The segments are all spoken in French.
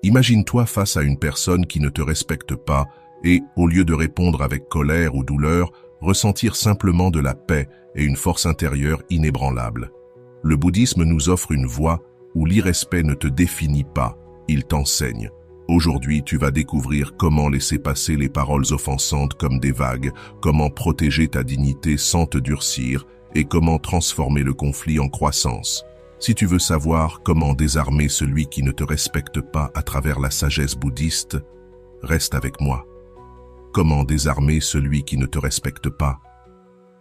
Imagine-toi face à une personne qui ne te respecte pas et, au lieu de répondre avec colère ou douleur, ressentir simplement de la paix et une force intérieure inébranlable. Le bouddhisme nous offre une voie où l'irrespect ne te définit pas, il t'enseigne. Aujourd'hui, tu vas découvrir comment laisser passer les paroles offensantes comme des vagues, comment protéger ta dignité sans te durcir et comment transformer le conflit en croissance. Si tu veux savoir comment désarmer celui qui ne te respecte pas à travers la sagesse bouddhiste, reste avec moi. Comment désarmer celui qui ne te respecte pas?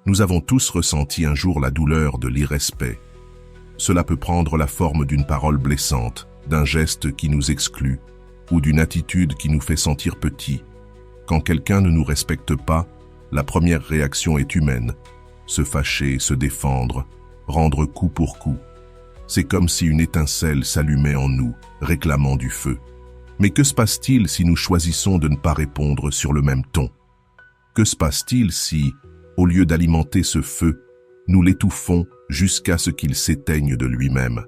Nous avons tous ressenti un jour la douleur de l'irrespect. Cela peut prendre la forme d'une parole blessante, d'un geste qui nous exclut, ou d'une attitude qui nous fait sentir petits. Quand quelqu'un ne nous respecte pas, la première réaction est humaine. Se fâcher, se défendre, rendre coup pour coup. C'est comme si une étincelle s'allumait en nous, réclamant du feu. Mais que se passe-t-il si nous choisissons de ne pas répondre sur le même ton? Que se passe-t-il si, au lieu d'alimenter ce feu, nous l'étouffons jusqu'à ce qu'il s'éteigne de lui-même?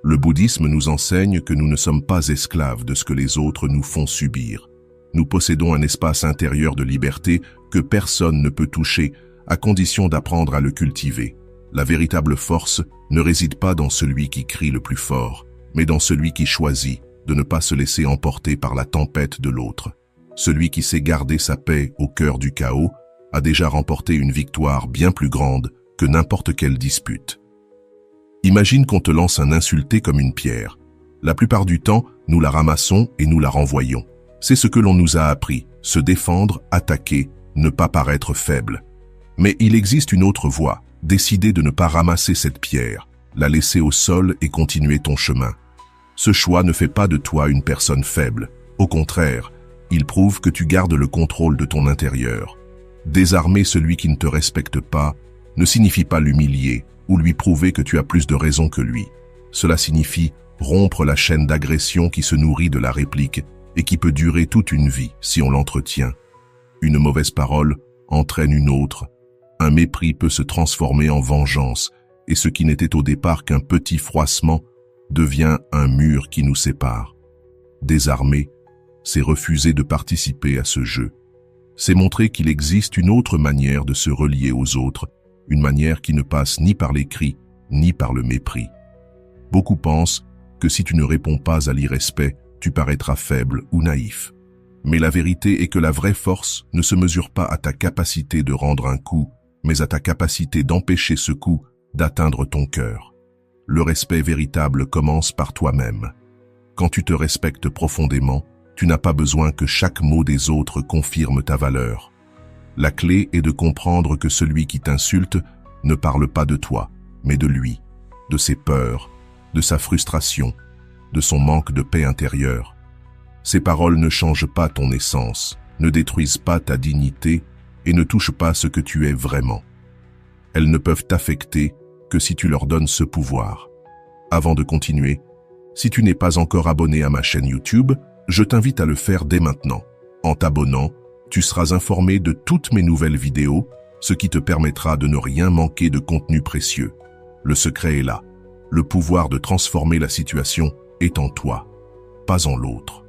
Le bouddhisme nous enseigne que nous ne sommes pas esclaves de ce que les autres nous font subir. Nous possédons un espace intérieur de liberté que personne ne peut toucher, à condition d'apprendre à le cultiver. La véritable force ne réside pas dans celui qui crie le plus fort, mais dans celui qui choisit de ne pas se laisser emporter par la tempête de l'autre. Celui qui sait garder sa paix au cœur du chaos a déjà remporté une victoire bien plus grande que n'importe quelle dispute. Imagine qu'on te lance un insulté comme une pierre. La plupart du temps, nous la ramassons et nous la renvoyons. C'est ce que l'on nous a appris, se défendre, attaquer, ne pas paraître faible. Mais il existe une autre voie, décider de ne pas ramasser cette pierre, la laisser au sol et continuer ton chemin. Ce choix ne fait pas de toi une personne faible. Au contraire, il prouve que tu gardes le contrôle de ton intérieur. Désarmer celui qui ne te respecte pas ne signifie pas l'humilier ou lui prouver que tu as plus de raison que lui. Cela signifie rompre la chaîne d'agression qui se nourrit de la réplique et qui peut durer toute une vie si on l'entretient. Une mauvaise parole entraîne une autre. Un mépris peut se transformer en vengeance et ce qui n'était au départ qu'un petit froissement devient un mur qui nous sépare. Désarmer, c'est refuser de participer à ce jeu. C'est montrer qu'il existe une autre manière de se relier aux autres, une manière qui ne passe ni par les cris, ni par le mépris. Beaucoup pensent que si tu ne réponds pas à l'irrespect, tu paraîtras faible ou naïf. Mais la vérité est que la vraie force ne se mesure pas à ta capacité de rendre un coup, mais à ta capacité d'empêcher ce coup d'atteindre ton cœur. Le respect véritable commence par toi-même. Quand tu te respectes profondément, tu n'as pas besoin que chaque mot des autres confirme ta valeur. La clé est de comprendre que celui qui t'insulte ne parle pas de toi, mais de lui, de ses peurs, de sa frustration, de son manque de paix intérieure. Ces paroles ne changent pas ton essence, ne détruisent pas ta dignité et ne touchent pas ce que tu es vraiment. Elles ne peuvent t'affecter que si tu leur donnes ce pouvoir. Avant de continuer, si tu n'es pas encore abonné à ma chaîne YouTube, je t'invite à le faire dès maintenant. En t'abonnant, tu seras informé de toutes mes nouvelles vidéos, ce qui te permettra de ne rien manquer de contenu précieux. Le secret est là. Le pouvoir de transformer la situation est en toi, pas en l'autre.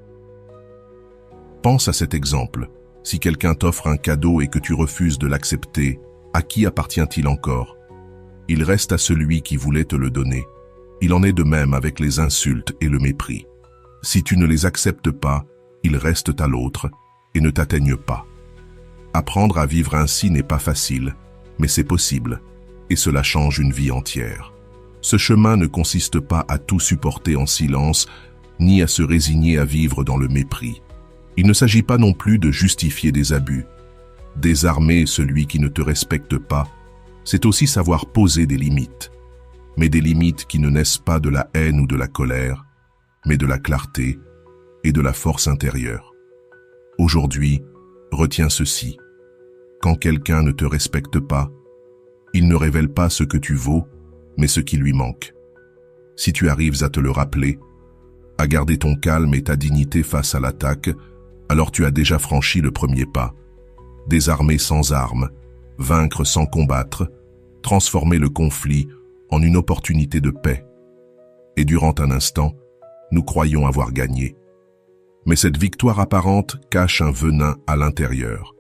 Pense à cet exemple. Si quelqu'un t'offre un cadeau et que tu refuses de l'accepter, à qui appartient-il encore? Il reste à celui qui voulait te le donner. Il en est de même avec les insultes et le mépris. Si tu ne les acceptes pas, ils restent à l'autre et ne t'atteignent pas. Apprendre à vivre ainsi n'est pas facile, mais c'est possible, et cela change une vie entière. Ce chemin ne consiste pas à tout supporter en silence, ni à se résigner à vivre dans le mépris. Il ne s'agit pas non plus de justifier des abus. Désarmer celui qui ne te respecte pas, c'est aussi savoir poser des limites. Mais des limites qui ne naissent pas de la haine ou de la colère, mais de la clarté et de la force intérieure. Aujourd'hui, retiens ceci. Quand quelqu'un ne te respecte pas, il ne révèle pas ce que tu vaux, mais ce qui lui manque. Si tu arrives à te le rappeler, à garder ton calme et ta dignité face à l'attaque, alors tu as déjà franchi le premier pas. Désarmer sans armes, vaincre sans combattre, transformer le conflit en une opportunité de paix. Et durant un instant, nous croyons avoir gagné. Mais cette victoire apparente cache un venin à l'intérieur.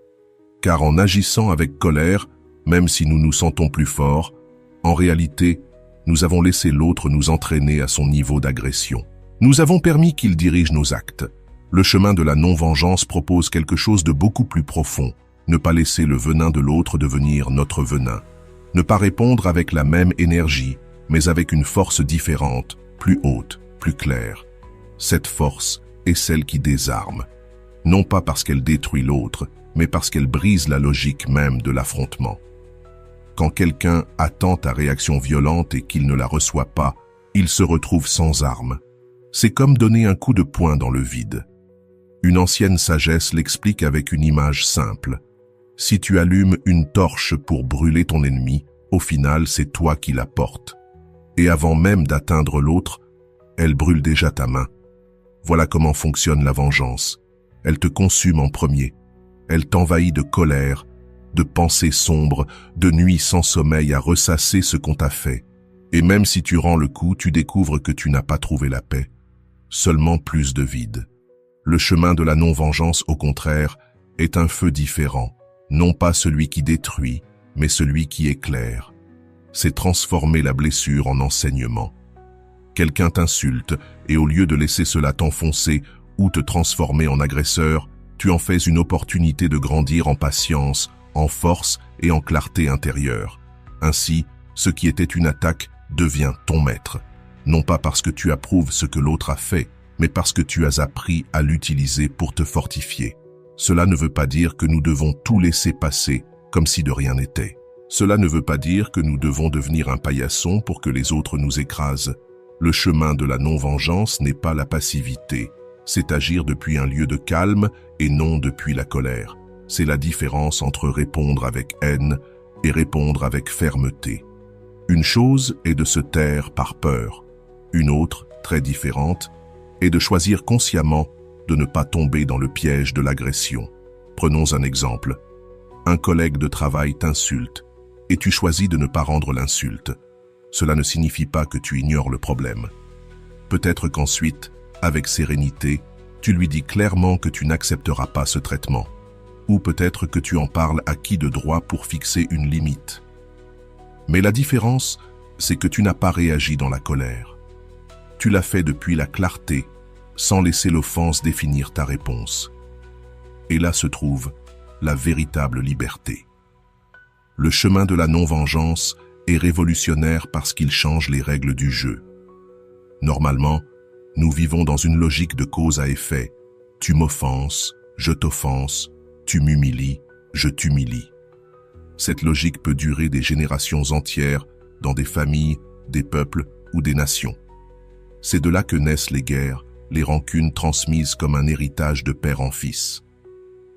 Car en agissant avec colère, même si nous nous sentons plus forts, en réalité, nous avons laissé l'autre nous entraîner à son niveau d'agression. Nous avons permis qu'il dirige nos actes. Le chemin de la non-vengeance propose quelque chose de beaucoup plus profond. Ne pas laisser le venin de l'autre devenir notre venin. Ne pas répondre avec la même énergie, mais avec une force différente, plus haute, plus claire. Cette force est celle qui désarme. Non pas parce qu'elle détruit l'autre, mais parce qu'elle brise la logique même de l'affrontement. Quand quelqu'un attend ta réaction violente et qu'il ne la reçoit pas, il se retrouve sans arme. C'est comme donner un coup de poing dans le vide. Une ancienne sagesse l'explique avec une image simple. Si tu allumes une torche pour brûler ton ennemi, au final, c'est toi qui la portes. Et avant même d'atteindre l'autre, elle brûle déjà ta main. Voilà comment fonctionne la vengeance. Elle te consume en premier. Elle t'envahit de colère, de pensées sombres, de nuits sans sommeil à ressasser ce qu'on t'a fait. Et même si tu rends le coup, tu découvres que tu n'as pas trouvé la paix, seulement plus de vide. Le chemin de la non-vengeance, au contraire, est un feu différent, non pas celui qui détruit, mais celui qui éclaire. C'est transformer la blessure en enseignement. Quelqu'un t'insulte, et au lieu de laisser cela t'enfoncer ou te transformer en agresseur, tu en fais une opportunité de grandir en patience, en force et en clarté intérieure. Ainsi, ce qui était une attaque devient ton maître. Non pas parce que tu approuves ce que l'autre a fait, mais parce que tu as appris à l'utiliser pour te fortifier. Cela ne veut pas dire que nous devons tout laisser passer comme si de rien n'était. Cela ne veut pas dire que nous devons devenir un paillasson pour que les autres nous écrasent. Le chemin de la non-vengeance n'est pas la passivité. C'est agir depuis un lieu de calme et non depuis la colère. C'est la différence entre répondre avec haine et répondre avec fermeté. Une chose est de se taire par peur. Une autre, très différente, est de choisir consciemment de ne pas tomber dans le piège de l'agression. Prenons un exemple. Un collègue de travail t'insulte et tu choisis de ne pas rendre l'insulte. Cela ne signifie pas que tu ignores le problème. Peut-être qu'ensuite, avec sérénité, tu lui dis clairement que tu n'accepteras pas ce traitement. Ou peut-être que tu en parles à qui de droit pour fixer une limite. Mais la différence, c'est que tu n'as pas réagi dans la colère. Tu l'as fait depuis la clarté, sans laisser l'offense définir ta réponse. Et là se trouve la véritable liberté. Le chemin de la non-vengeance est révolutionnaire parce qu'il change les règles du jeu. Normalement, nous vivons dans une logique de cause à effet. Tu m'offenses, je t'offense, tu m'humilies, je t'humilie. Cette logique peut durer des générations entières dans des familles, des peuples ou des nations. C'est de là que naissent les guerres, les rancunes transmises comme un héritage de père en fils.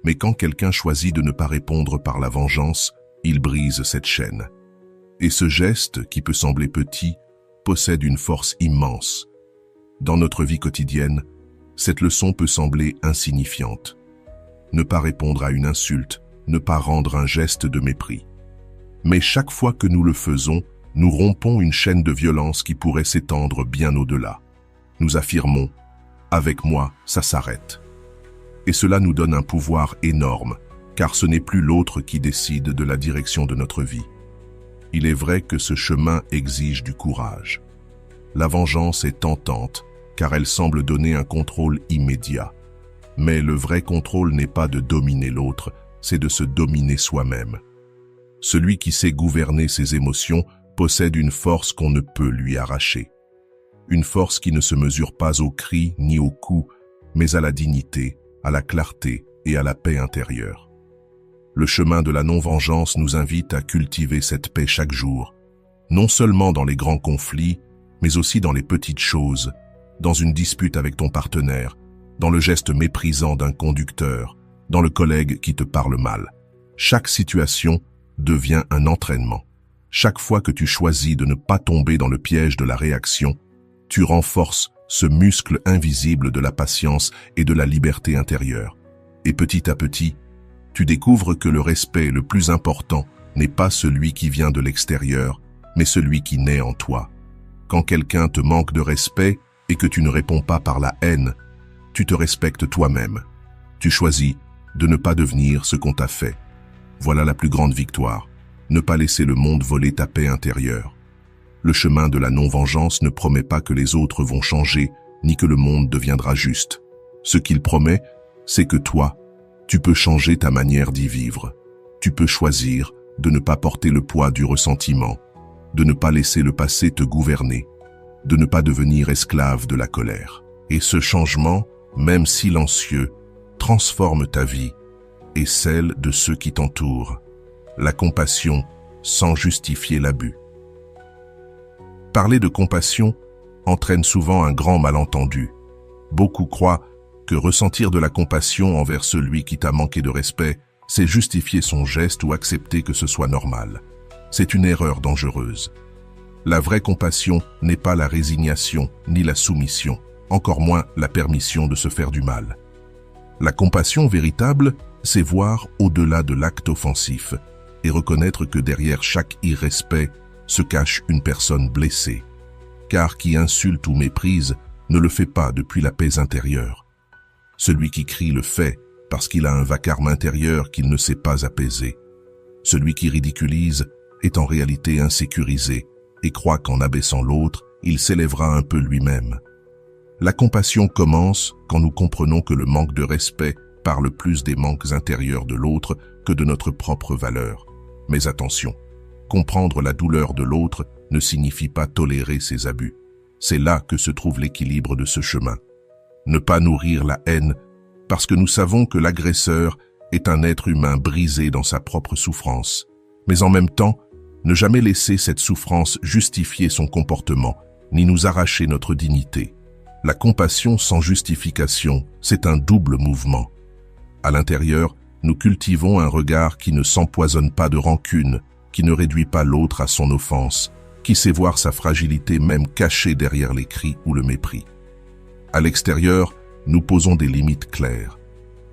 Mais quand quelqu'un choisit de ne pas répondre par la vengeance, il brise cette chaîne. Et ce geste, qui peut sembler petit, possède une force immense. Dans notre vie quotidienne, cette leçon peut sembler insignifiante. Ne pas répondre à une insulte, ne pas rendre un geste de mépris. Mais chaque fois que nous le faisons, nous rompons une chaîne de violence qui pourrait s'étendre bien au-delà. Nous affirmons « avec moi, ça s'arrête ». Et cela nous donne un pouvoir énorme, car ce n'est plus l'autre qui décide de la direction de notre vie. Il est vrai que ce chemin exige du courage. La vengeance est tentante, car elle semble donner un contrôle immédiat. Mais le vrai contrôle n'est pas de dominer l'autre, c'est de se dominer soi-même. Celui qui sait gouverner ses émotions possède une force qu'on ne peut lui arracher. Une force qui ne se mesure pas aux cris ni aux coups, mais à la dignité, à la clarté et à la paix intérieure. Le chemin de la non-vengeance nous invite à cultiver cette paix chaque jour, non seulement dans les grands conflits, mais aussi dans les petites choses, dans une dispute avec ton partenaire, dans le geste méprisant d'un conducteur, dans le collègue qui te parle mal. Chaque situation devient un entraînement. Chaque fois que tu choisis de ne pas tomber dans le piège de la réaction, tu renforces ce muscle invisible de la patience et de la liberté intérieure. Et petit à petit, tu découvres que le respect le plus important n'est pas celui qui vient de l'extérieur, mais celui qui naît en toi. Quand quelqu'un te manque de respect et que tu ne réponds pas par la haine, tu te respectes toi-même. Tu choisis de ne pas devenir ce qu'on t'a fait. Voilà la plus grande victoire. Ne pas laisser le monde voler ta paix intérieure. Le chemin de la non-vengeance ne promet pas que les autres vont changer, ni que le monde deviendra juste. Ce qu'il promet, c'est que toi, tu peux changer ta manière d'y vivre. Tu peux choisir de ne pas porter le poids du ressentiment, de ne pas laisser le passé te gouverner, de ne pas devenir esclave de la colère. Et ce changement, même silencieux, transforme ta vie et celle de ceux qui t'entourent. La compassion sans justifier l'abus. Parler de compassion entraîne souvent un grand malentendu. Beaucoup croient que ressentir de la compassion envers celui qui t'a manqué de respect, c'est justifier son geste ou accepter que ce soit normal. C'est une erreur dangereuse. La vraie compassion n'est pas la résignation ni la soumission, encore moins la permission de se faire du mal. La compassion véritable, c'est voir au-delà de l'acte offensif et reconnaître que derrière chaque irrespect se cache une personne blessée. Car qui insulte ou méprise ne le fait pas depuis la paix intérieure. Celui qui crie le fait parce qu'il a un vacarme intérieur qu'il ne sait pas apaiser. Celui qui ridiculise est en réalité insécurisé et croit qu'en abaissant l'autre, il s'élèvera un peu lui-même. La compassion commence quand nous comprenons que le manque de respect parle plus des manques intérieurs de l'autre que de notre propre valeur. Mais attention, comprendre la douleur de l'autre ne signifie pas tolérer ses abus. C'est là que se trouve l'équilibre de ce chemin. Ne pas nourrir la haine parce que nous savons que l'agresseur est un être humain brisé dans sa propre souffrance. Mais en même temps, ne jamais laisser cette souffrance justifier son comportement, ni nous arracher notre dignité. La compassion sans justification, c'est un double mouvement. À l'intérieur, nous cultivons un regard qui ne s'empoisonne pas de rancune, qui ne réduit pas l'autre à son offense, qui sait voir sa fragilité même cachée derrière les cris ou le mépris. À l'extérieur, nous posons des limites claires.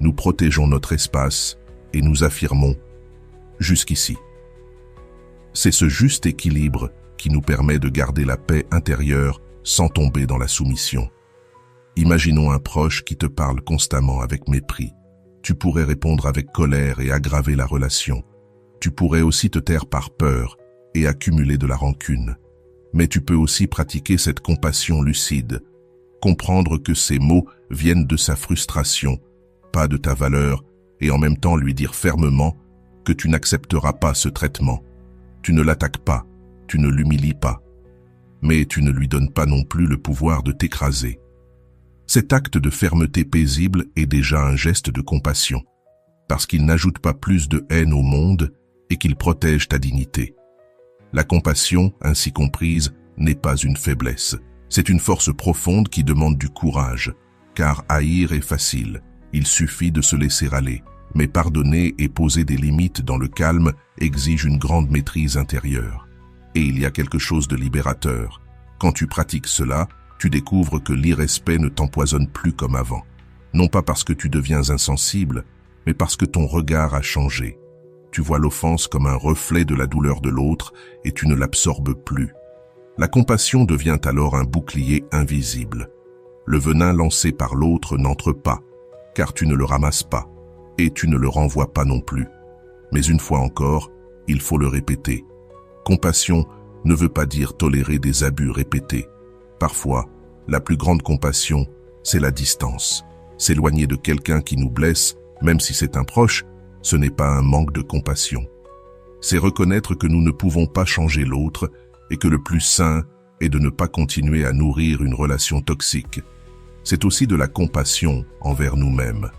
Nous protégeons notre espace et nous affirmons « jusqu'ici ». C'est ce juste équilibre qui nous permet de garder la paix intérieure sans tomber dans la soumission. Imaginons un proche qui te parle constamment avec mépris. Tu pourrais répondre avec colère et aggraver la relation. Tu pourrais aussi te taire par peur et accumuler de la rancune. Mais tu peux aussi pratiquer cette compassion lucide, comprendre que ces mots viennent de sa frustration, pas de ta valeur, et en même temps lui dire fermement que tu n'accepteras pas ce traitement. Tu ne l'attaques pas, tu ne l'humilies pas, mais tu ne lui donnes pas non plus le pouvoir de t'écraser. Cet acte de fermeté paisible est déjà un geste de compassion, parce qu'il n'ajoute pas plus de haine au monde et qu'il protège ta dignité. La compassion, ainsi comprise, n'est pas une faiblesse. C'est une force profonde qui demande du courage, car haïr est facile, il suffit de se laisser aller. Mais pardonner et poser des limites dans le calme exige une grande maîtrise intérieure. Et il y a quelque chose de libérateur. Quand tu pratiques cela, tu découvres que l'irrespect ne t'empoisonne plus comme avant. Non pas parce que tu deviens insensible, mais parce que ton regard a changé. Tu vois l'offense comme un reflet de la douleur de l'autre et tu ne l'absorbes plus. La compassion devient alors un bouclier invisible. Le venin lancé par l'autre n'entre pas, car tu ne le ramasses pas. Et tu ne le renvoies pas non plus. Mais une fois encore, il faut le répéter. Compassion ne veut pas dire tolérer des abus répétés. Parfois, la plus grande compassion, c'est la distance. S'éloigner de quelqu'un qui nous blesse, même si c'est un proche, ce n'est pas un manque de compassion. C'est reconnaître que nous ne pouvons pas changer l'autre et que le plus sain est de ne pas continuer à nourrir une relation toxique. C'est aussi de la compassion envers nous-mêmes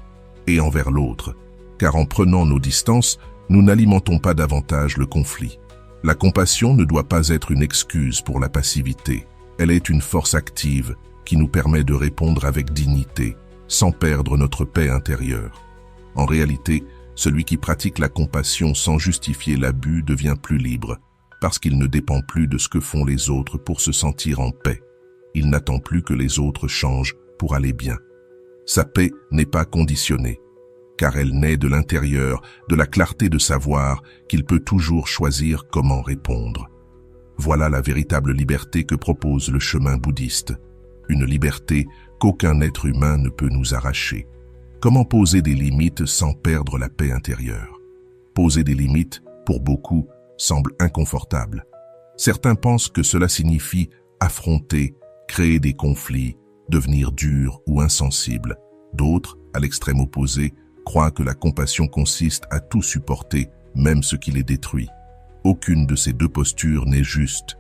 et envers l'autre, car en prenant nos distances, nous n'alimentons pas davantage le conflit. La compassion ne doit pas être une excuse pour la passivité. Elle est une force active qui nous permet de répondre avec dignité, sans perdre notre paix intérieure. En réalité, celui qui pratique la compassion sans justifier l'abus devient plus libre, parce qu'il ne dépend plus de ce que font les autres pour se sentir en paix. Il n'attend plus que les autres changent pour aller bien. Sa paix n'est pas conditionnée, car elle naît de l'intérieur, de la clarté de savoir qu'il peut toujours choisir comment répondre. Voilà la véritable liberté que propose le chemin bouddhiste. Une liberté qu'aucun être humain ne peut nous arracher. Comment poser des limites sans perdre la paix intérieure? Poser des limites, pour beaucoup, semble inconfortable. Certains pensent que cela signifie affronter, créer des conflits, devenir dur ou insensible. D'autres, à l'extrême opposé, croient que la compassion consiste à tout supporter, même ce qui les détruit. Aucune de ces deux postures n'est juste.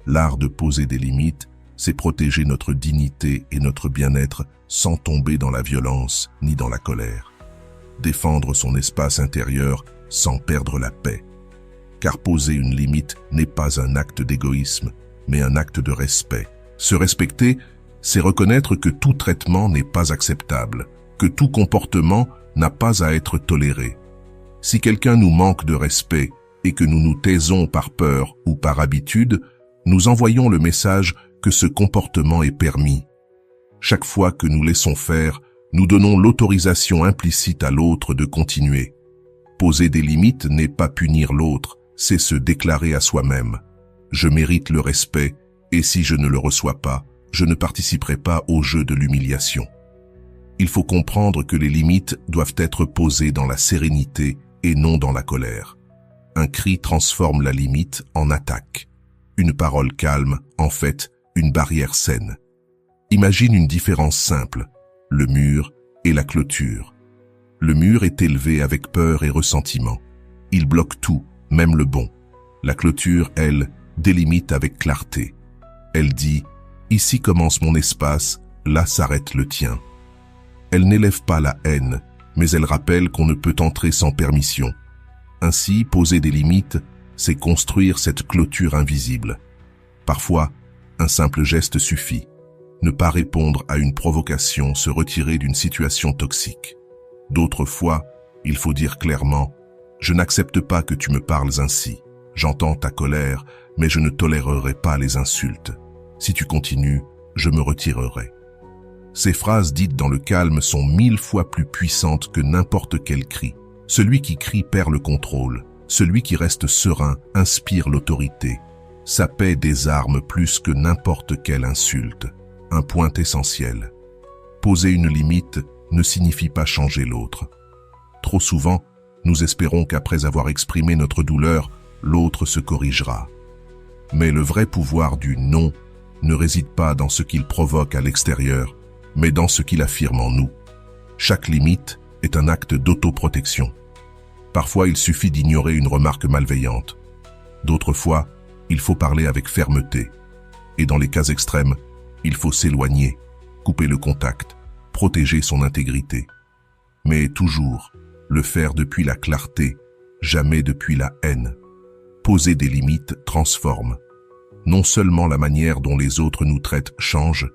L'art de poser des limites, c'est protéger notre dignité et notre bien-être sans tomber dans la violence ni dans la colère. Défendre son espace intérieur sans perdre la paix. Car poser une limite n'est pas un acte d'égoïsme, mais un acte de respect. Se respecter, c'est reconnaître que tout traitement n'est pas acceptable, que tout comportement n'a pas à être toléré. Si quelqu'un nous manque de respect et que nous nous taisons par peur ou par habitude, nous envoyons le message que ce comportement est permis. Chaque fois que nous laissons faire, nous donnons l'autorisation implicite à l'autre de continuer. Poser des limites n'est pas punir l'autre, c'est se déclarer à soi-même. Je mérite le respect, et si je ne le reçois pas, je ne participerai pas au jeu de l'humiliation. Il faut comprendre que les limites doivent être posées dans la sérénité et non dans la colère. Un cri transforme la limite en attaque. Une parole calme, en fait, une barrière saine. Imagine une différence simple, le mur et la clôture. Le mur est élevé avec peur et ressentiment. Il bloque tout, même le bon. La clôture, elle, délimite avec clarté. Elle dit « Ici commence mon espace, là s'arrête le tien ». Elle n'élève pas la haine, mais elle rappelle qu'on ne peut entrer sans permission. Ainsi, poser des limites, c'est construire cette clôture invisible. Parfois, un simple geste suffit. Ne pas répondre à une provocation, se retirer d'une situation toxique. D'autres fois, il faut dire clairement « Je n'accepte pas que tu me parles ainsi. J'entends ta colère, mais je ne tolérerai pas les insultes. Si tu continues, je me retirerai. » Ces phrases dites dans le calme sont 1000 fois plus puissantes que n'importe quel cri. Celui qui crie perd le contrôle. Celui qui reste serein inspire l'autorité. Sa paix désarme plus que n'importe quelle insulte. Un point essentiel. Poser une limite ne signifie pas changer l'autre. Trop souvent, nous espérons qu'après avoir exprimé notre douleur, l'autre se corrigera. Mais le vrai pouvoir du non ne réside pas dans ce qu'il provoque à l'extérieur, mais dans ce qu'il affirme en nous. Chaque limite est un acte d'autoprotection. Parfois, il suffit d'ignorer une remarque malveillante. D'autres fois, il faut parler avec fermeté. Et dans les cas extrêmes, il faut s'éloigner, couper le contact, protéger son intégrité. Mais toujours, le faire depuis la clarté, jamais depuis la haine. Poser des limites transforme. Non seulement la manière dont les autres nous traitent change,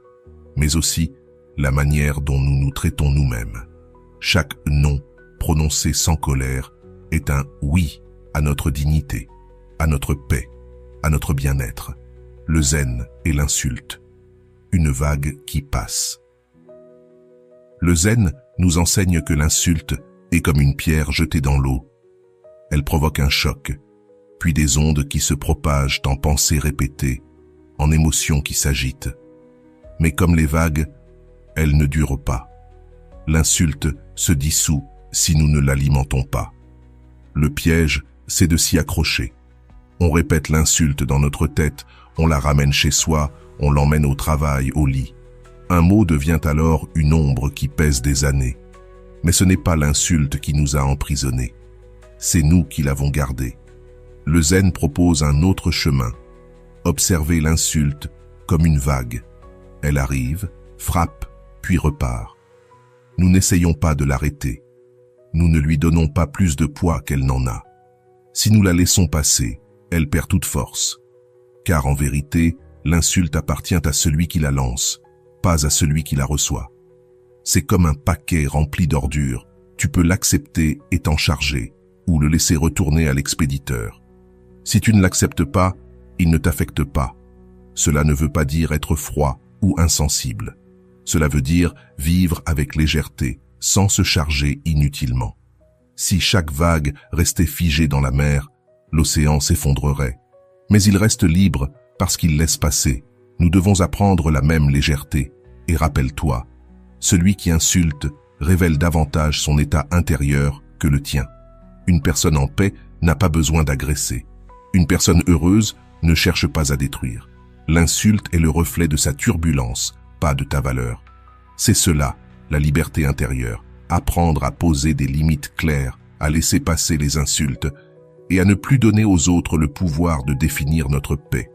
mais aussi la manière dont nous nous traitons nous-mêmes. Chaque non prononcé sans colère est un oui à notre dignité, à notre paix, à notre bien-être. Le zen et l'insulte. Une vague qui passe. Le zen nous enseigne que l'insulte est comme une pierre jetée dans l'eau. Elle provoque un choc, puis des ondes qui se propagent en pensées répétées, en émotions qui s'agitent. Mais comme les vagues, elles ne durent pas. L'insulte se dissout si nous ne l'alimentons pas. Le piège, c'est de s'y accrocher. On répète l'insulte dans notre tête, on la ramène chez soi, on l'emmène au travail, au lit. Un mot devient alors une ombre qui pèse des années. Mais ce n'est pas l'insulte qui nous a emprisonnés. C'est nous qui l'avons gardée. Le zen propose un autre chemin. Observer l'insulte comme une vague. Elle arrive, frappe, puis repart. Nous n'essayons pas de l'arrêter. Nous ne lui donnons pas plus de poids qu'elle n'en a. Si nous la laissons passer, elle perd toute force. Car en vérité, l'insulte appartient à celui qui la lance, pas à celui qui la reçoit. C'est comme un paquet rempli d'ordures. Tu peux l'accepter et t'en charger, ou le laisser retourner à l'expéditeur. Si tu ne l'acceptes pas, il ne t'affecte pas. Cela ne veut pas dire être froid ou insensible. Cela veut dire vivre avec légèreté, sans se charger inutilement. Si chaque vague restait figée dans la mer, l'océan s'effondrerait. Mais il reste libre parce qu'il laisse passer. Nous devons apprendre la même légèreté, Et rappelle-toi, celui qui insulte révèle davantage son état intérieur que le tien. Une personne en paix n'a pas besoin d'agresser. Une personne heureuse ne cherche pas à détruire. L'insulte est le reflet de sa turbulence, pas de ta valeur. C'est cela, la liberté intérieure. Apprendre à poser des limites claires, à laisser passer les insultes et à ne plus donner aux autres le pouvoir de définir notre paix.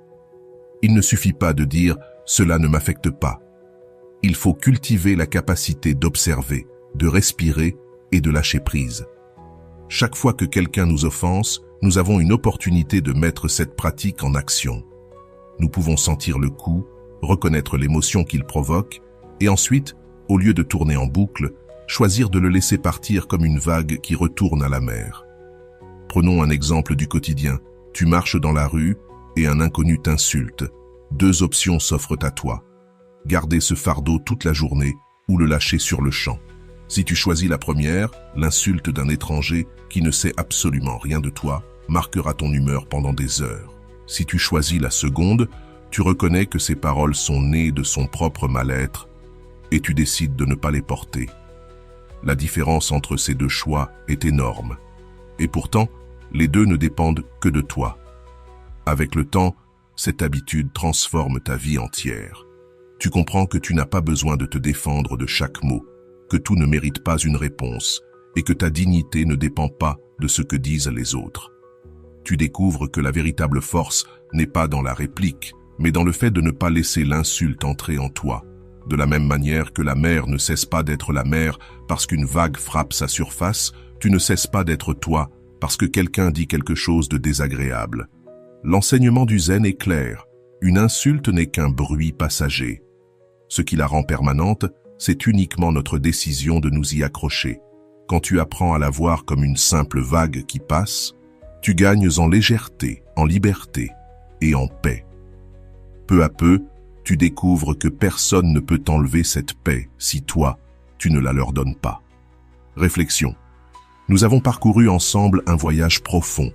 Il ne suffit pas de dire « cela ne m'affecte pas ». Il faut cultiver la capacité d'observer, de respirer et de lâcher prise. Chaque fois que quelqu'un nous offense, nous avons une opportunité de mettre cette pratique en action. Nous pouvons sentir le coup, reconnaître l'émotion qu'il provoque, et ensuite, au lieu de tourner en boucle, choisir de le laisser partir comme une vague qui retourne à la mer. Prenons un exemple du quotidien. Tu marches dans la rue et un inconnu t'insulte. Deux options s'offrent à toi. Garder ce fardeau toute la journée ou le lâcher sur le champ. Si tu choisis la première, l'insulte d'un étranger qui ne sait absolument rien de toi marquera ton humeur pendant des heures. Si tu choisis la seconde, tu reconnais que ces paroles sont nées de son propre mal-être et tu décides de ne pas les porter. La différence entre ces deux choix est énorme. Et pourtant, les deux ne dépendent que de toi. Avec le temps, cette habitude transforme ta vie entière. Tu comprends que tu n'as pas besoin de te défendre de chaque mot, que tout ne mérite pas une réponse et que ta dignité ne dépend pas de ce que disent les autres. Tu découvres que la véritable force n'est pas dans la réplique, mais dans le fait de ne pas laisser l'insulte entrer en toi. De la même manière que la mer ne cesse pas d'être la mer parce qu'une vague frappe sa surface, tu ne cesses pas d'être toi parce que quelqu'un dit quelque chose de désagréable. L'enseignement du zen est clair. Une insulte n'est qu'un bruit passager. Ce qui la rend permanente, c'est uniquement notre décision de nous y accrocher. Quand tu apprends à la voir comme une simple vague qui passe, tu gagnes en légèreté, en liberté et en paix. Peu à peu, tu découvres que personne ne peut t'enlever cette paix si toi, tu ne la leur donnes pas. Réflexion. Nous avons parcouru ensemble un voyage profond.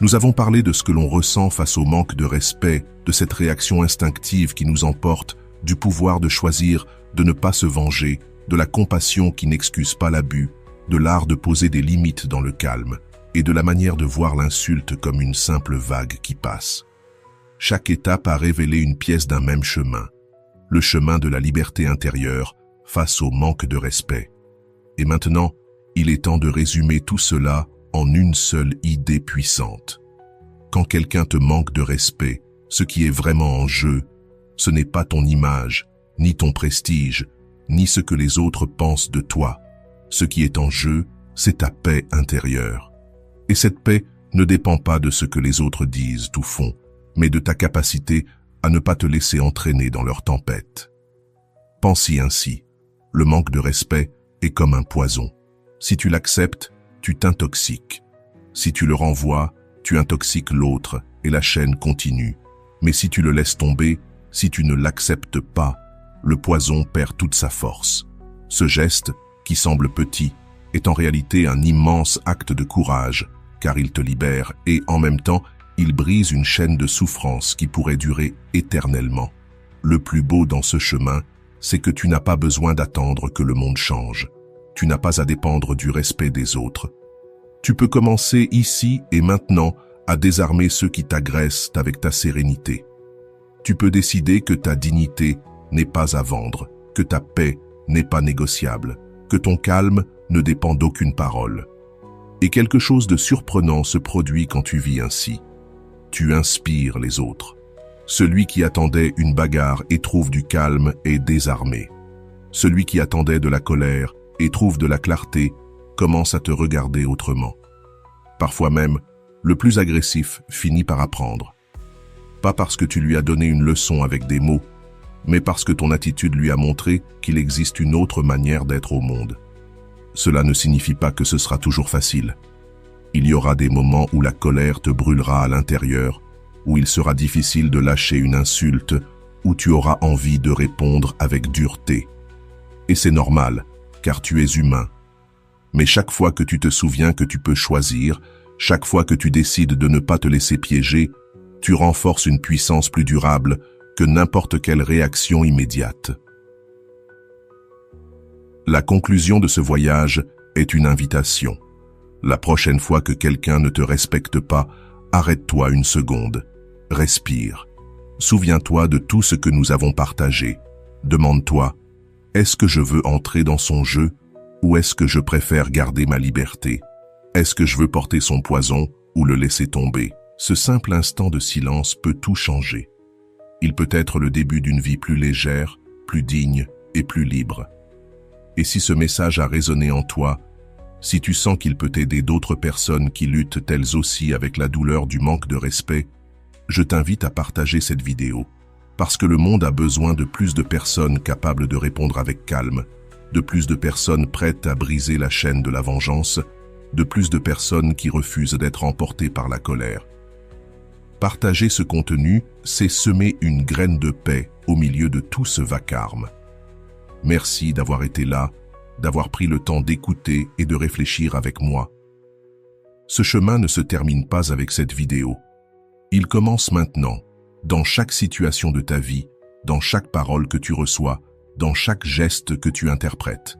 Nous avons parlé de ce que l'on ressent face au manque de respect, de cette réaction instinctive qui nous emporte, du pouvoir de choisir, de ne pas se venger, de la compassion qui n'excuse pas l'abus, de l'art de poser des limites dans le calme, et de la manière de voir l'insulte comme une simple vague qui passe. Chaque étape a révélé une pièce d'un même chemin, le chemin de la liberté intérieure face au manque de respect. Et maintenant, il est temps de résumer tout cela en une seule idée puissante. Quand quelqu'un te manque de respect, ce qui est vraiment en jeu, ce n'est pas ton image, ni ton prestige, ni ce que les autres pensent de toi. Ce qui est en jeu, c'est ta paix intérieure. Et cette paix ne dépend pas de ce que les autres disent ou font, mais de ta capacité à ne pas te laisser entraîner dans leur tempête. Pense-y ainsi. Le manque de respect est comme un poison. Si tu l'acceptes, tu t'intoxiques. Si tu le renvoies, tu intoxiques l'autre et la chaîne continue. Mais si tu le laisses tomber, si tu ne l'acceptes pas, le poison perd toute sa force. Ce geste, qui semble petit, est en réalité un immense acte de courage, car il te libère et, en même temps, il brise une chaîne de souffrance qui pourrait durer éternellement. Le plus beau dans ce chemin, c'est que tu n'as pas besoin d'attendre que le monde change. Tu n'as pas à dépendre du respect des autres. Tu peux commencer ici et maintenant à désarmer ceux qui t'agressent avec ta sérénité. Tu peux décider que ta dignité n'est pas à vendre, que ta paix n'est pas négociable, que ton calme ne dépend d'aucune parole. Et quelque chose de surprenant se produit quand tu vis ainsi. Tu inspires les autres. Celui qui attendait une bagarre et trouve du calme est désarmé. Celui qui attendait de la colère et trouve de la clarté commence à te regarder autrement. Parfois même, le plus agressif finit par apprendre. Pas parce que tu lui as donné une leçon avec des mots, mais parce que ton attitude lui a montré qu'il existe une autre manière d'être au monde. Cela ne signifie pas que ce sera toujours facile. Il y aura des moments où la colère te brûlera à l'intérieur, où il sera difficile de lâcher une insulte, où tu auras envie de répondre avec dureté. Et c'est normal, car tu es humain. Mais chaque fois que tu te souviens que tu peux choisir, chaque fois que tu décides de ne pas te laisser piéger, tu renforces une puissance plus durable que n'importe quelle réaction immédiate. La conclusion de ce voyage est une invitation. La prochaine fois que quelqu'un ne te respecte pas, arrête-toi une seconde. Respire. Souviens-toi de tout ce que nous avons partagé. Demande-toi, est-ce que je veux entrer dans son jeu ou est-ce que je préfère garder ma liberté? Est-ce que je veux porter son poison ou le laisser tomber? Ce simple instant de silence peut tout changer. Il peut être le début d'une vie plus légère, plus digne et plus libre. Et si ce message a résonné en toi, si tu sens qu'il peut aider d'autres personnes qui luttent elles aussi avec la douleur du manque de respect, je t'invite à partager cette vidéo, parce que le monde a besoin de plus de personnes capables de répondre avec calme, de plus de personnes prêtes à briser la chaîne de la vengeance, de plus de personnes qui refusent d'être emportées par la colère. Partager ce contenu, c'est semer une graine de paix au milieu de tout ce vacarme. Merci d'avoir été là, d'avoir pris le temps d'écouter et de réfléchir avec moi. Ce chemin ne se termine pas avec cette vidéo. Il commence maintenant, dans chaque situation de ta vie, dans chaque parole que tu reçois, dans chaque geste que tu interprètes.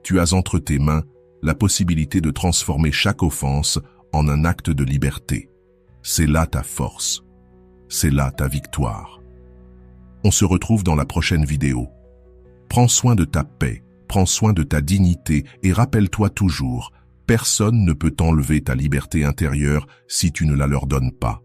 Tu as entre tes mains la possibilité de transformer chaque offense en un acte de liberté. C'est là ta force. C'est là ta victoire. On se retrouve dans la prochaine vidéo. Prends soin de ta paix, prends soin de ta dignité et rappelle-toi toujours, personne ne peut t'enlever ta liberté intérieure si tu ne la leur donnes pas.